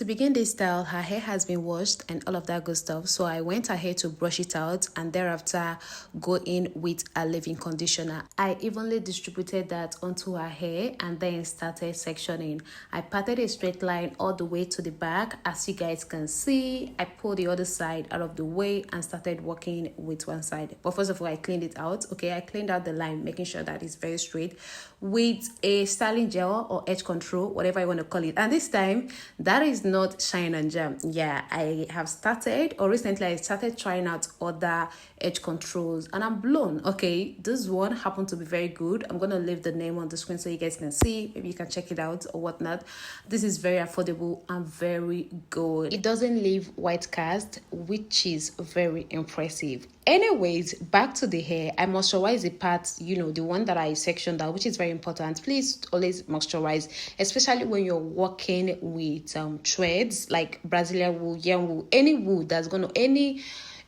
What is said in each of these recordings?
To begin this style, her hair has been washed and all of that good stuff. So I went ahead to brush it out and thereafter go in with a leave-in conditioner. I evenly distributed that onto her hair and then started sectioning. I parted a straight line all the way to the back. As you guys can see, I pulled the other side out of the way and started working with one side. But first of all, I cleaned it out. Okay, I cleaned out the line, making sure that it's very straight with a styling gel or edge control, whatever you want to call it. And this time, that is not shine and jam. Yeah, I have started, or recently I started trying out other edge controls and I'm blown. Okay, this one happened to be very good. I'm gonna leave the name on the screen so you guys can see. Maybe you can check it out or whatnot. This is very affordable and very good. It doesn't leave white cast, which is very impressive. Anyways, back to the hair. I moisturize the parts, the one that I sectioned out, which is very important. Please always moisturize, especially when you're working with threads like Brazilian wool, yarn wool, any wool that's going to, any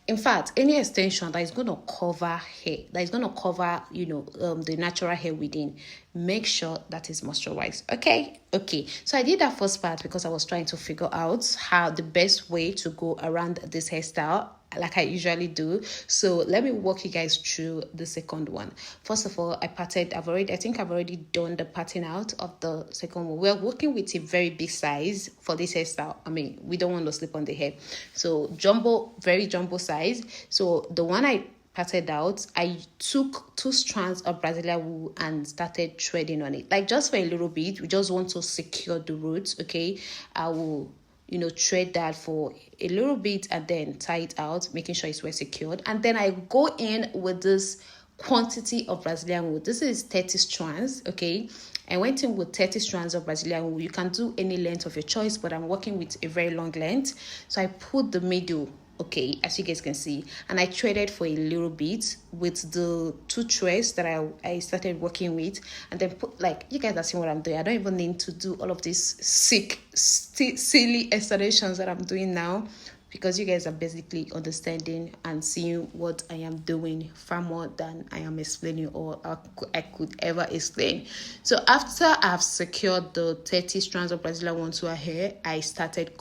extension that is going to cover hair, that is going to cover, the natural hair within. Make sure that is moisturized. Okay. So I did that first part because I was trying to figure out how the best way to go around this hairstyle, like I usually do. So let me walk you guys through the second one. First of all, I think I've already done the parting out of the second one. We're working with a very big size for this hairstyle. I mean, we don't want to slip on the hair. So very jumbo size. So the one I parted out, I took 2 strands of Brazilian wool and started threading on it, like just for a little bit. We just want to secure the roots. Okay, I will thread that for a little bit and then tie it out, making sure it's well secured. And then I go in with this quantity of Brazilian wool. This is 30 strands. Okay, I went in with 30 strands of Brazilian wool. You can do any length of your choice, but I'm working with a very long length. So I put the middle, okay, as you guys can see, and I threaded for a little bit with the 2 threads that I started working with, and then put, like, you guys are seeing what I'm doing. I don't even need to do all of these silly explanations that I'm doing now, because you guys are basically understanding and seeing what I am doing far more than I am explaining or I could ever explain. So after I've secured the 30 strands of Brazilian wool to her hair, I started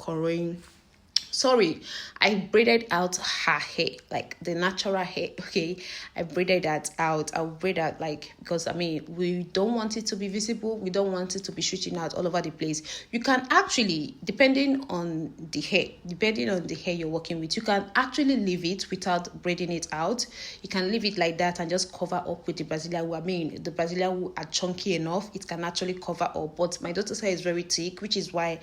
I braided out her hair, like the natural hair. Okay, I braided that out. I'll braid that, because we don't want it to be visible. We don't want it to be shooting out all over the place. You can actually, depending on the hair you're working with, you can actually leave it without braiding it out. You can leave it like that and just cover up with the Brazilian wool. The Brazilian wool are chunky enough. It can actually cover up, but my daughter's hair is very thick, which is why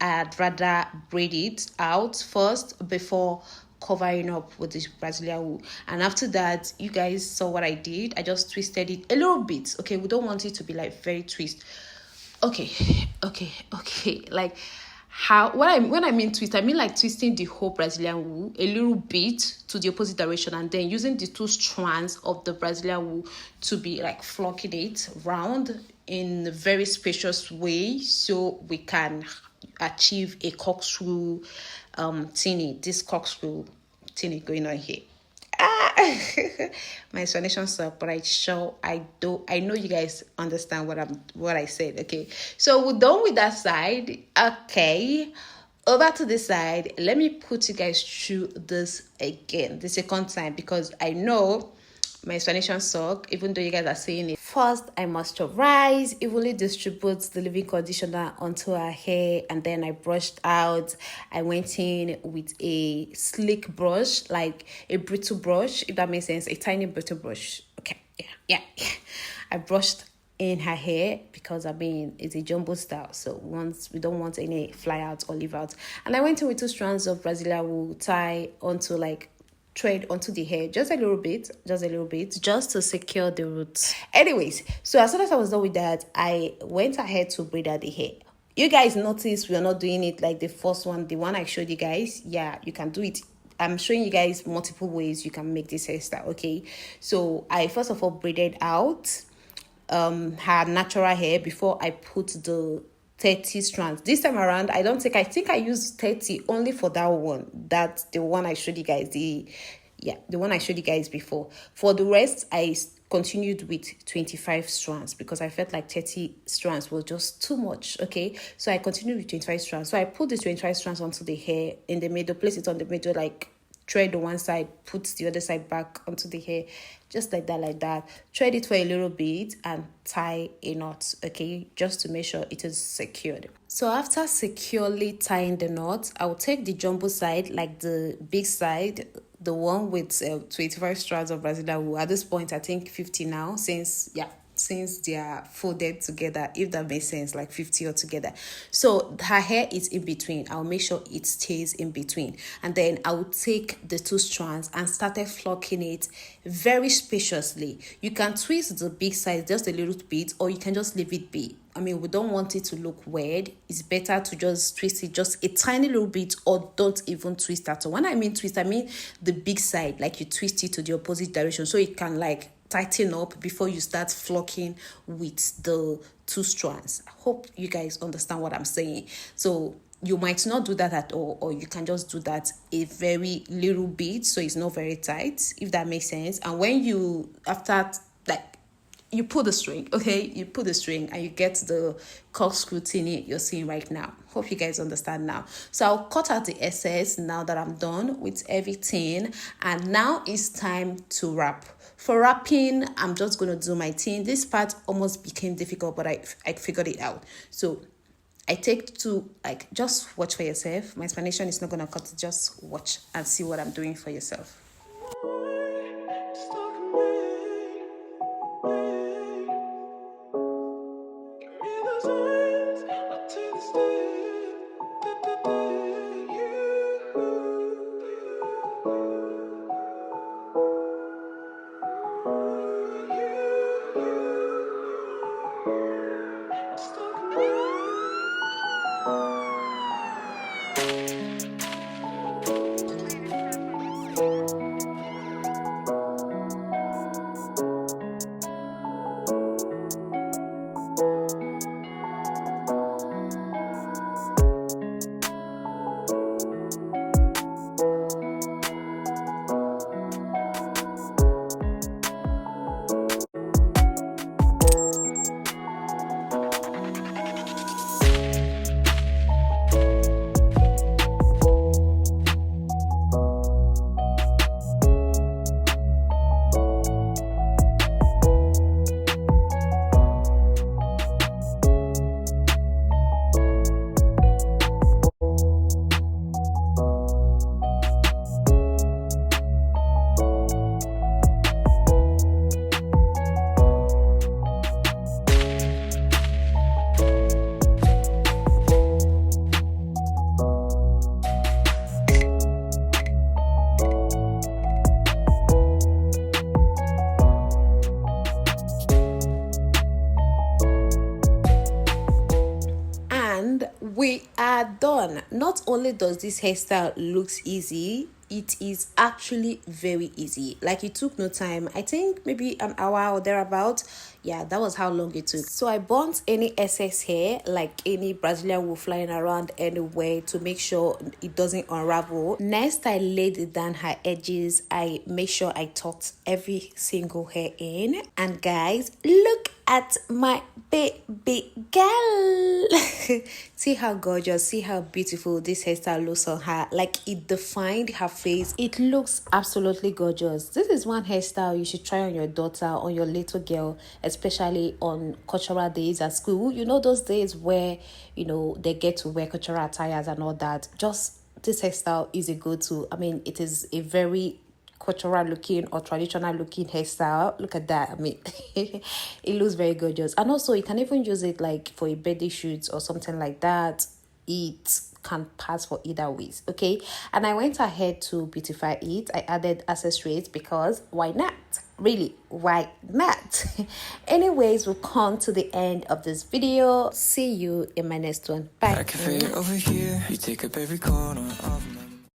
I'd rather braid it out first before covering up with the Brazilian wool. And after that, you guys saw what I did. I just twisted it a little bit. Okay, we don't want it to be like very twist. Okay. Like when I mean twist, I mean like twisting the whole Brazilian wool a little bit to the opposite direction, and then using the 2 strands of the Brazilian wool to be like flocking it round in a very spacious way, so we can achieve a corkscrew this corkscrew tinny going on here. My explanation sucked, but I know you guys understand what I said. Okay, so we're done with that side. Okay, over to this side. Let me put you guys through this again the second time, because I know my explanation sucked, even though you guys are saying it. First, I moisturize, evenly distribute the leave-in conditioner onto her hair, and then I brushed out. I went in with a sleek brush, like a brittle brush, if that makes sense, a tiny brittle brush. Okay, yeah. I brushed in her hair because it's a jumbo style, so we don't want any fly out or leave out. And I went in with 2 strands of Brazilian wool, tie onto thread onto the hair just a little bit, just to secure the roots. Anyways, so as soon as I was done with that, I went ahead to braid out the hair. You guys notice we are not doing it like the first one, the one I showed you guys. Yeah, you can do it. I'm showing you guys multiple ways you can make this hairstyle. Okay, so I first of all braided out her natural hair before I put the 30 strands. This time around, I think I used 30 only for that one. That's the one I showed you guys. The one I showed you guys before. For the rest, I continued with 25 strands because I felt like 30 strands was just too much. Okay, so I continued with 25 strands. So I put the 25 strands onto the hair in the middle, place it on the middle, like thread the one side, put the other side back onto the hair, just like that. Thread it for a little bit and tie a knot, okay, just to make sure it is secured. So after securely tying the knot, I'll take the jumbo side, like the big side, the one with 25 strands of Brazilian wool. At this point, I think 50 now, since they are folded together, if that makes sense, like 50 altogether. So her hair is in between. I'll make sure it stays in between, and then I will take the 2 strands and started flocking it very spaciously. You can twist the big side just a little bit, or you can just leave it be. I mean, we don't want it to look weird. It's better to just twist it just a tiny little bit, or don't even twist at all. When I mean twist, I mean the big side, like you twist it to the opposite direction so it can like tighten up before you start flocking with the 2 strands. I hope you guys understand what I'm saying. So you might not do that at all, or you can just do that a very little bit so it's not very tight, if that makes sense. And when you, after, like, you pull the string, okay? You pull the string and you get the corkscrew thingy you're seeing right now. Hope you guys understand now. So I'll cut out the excess now that I'm done with everything. And now it's time to wrap. For wrapping, I'm just going to do my thing. This part almost became difficult, but I figured it out. So I take to, like, just watch for yourself. My explanation is not going to cut it. Just watch and see what I'm doing for yourself. We are done. Not only does this hairstyle looks easy, it is actually very easy. Like, it took no time. I think maybe an hour or thereabout. Yeah, that was how long it took. So I burnt any excess hair, like any Brazilian wool flying around anywhere, to make sure it doesn't unravel. Next, I laid it down her edges. I made sure I tucked every single hair in. And guys, look at my baby girl. See how gorgeous, see how beautiful this hairstyle looks on her. Like, it defined her face. It looks absolutely gorgeous. This is one hairstyle you should try on your daughter, on your little girl, especially on cultural days at school. You know, those days where, you know, they get to wear cultural attires and all that. Just this hairstyle is a go-to. I mean, it is a very cultural looking or traditional looking hairstyle. Look at that. I mean, it looks very gorgeous. And also, you can even use it like for a birthday shoot or something like that. It can pass for either ways, okay? And I went ahead to beautify it. I added accessories because why not? Really, why not? Anyways, we'll come to the end of this video. See you in my next one. Bye. I can feel it over here. You take up every corner of me.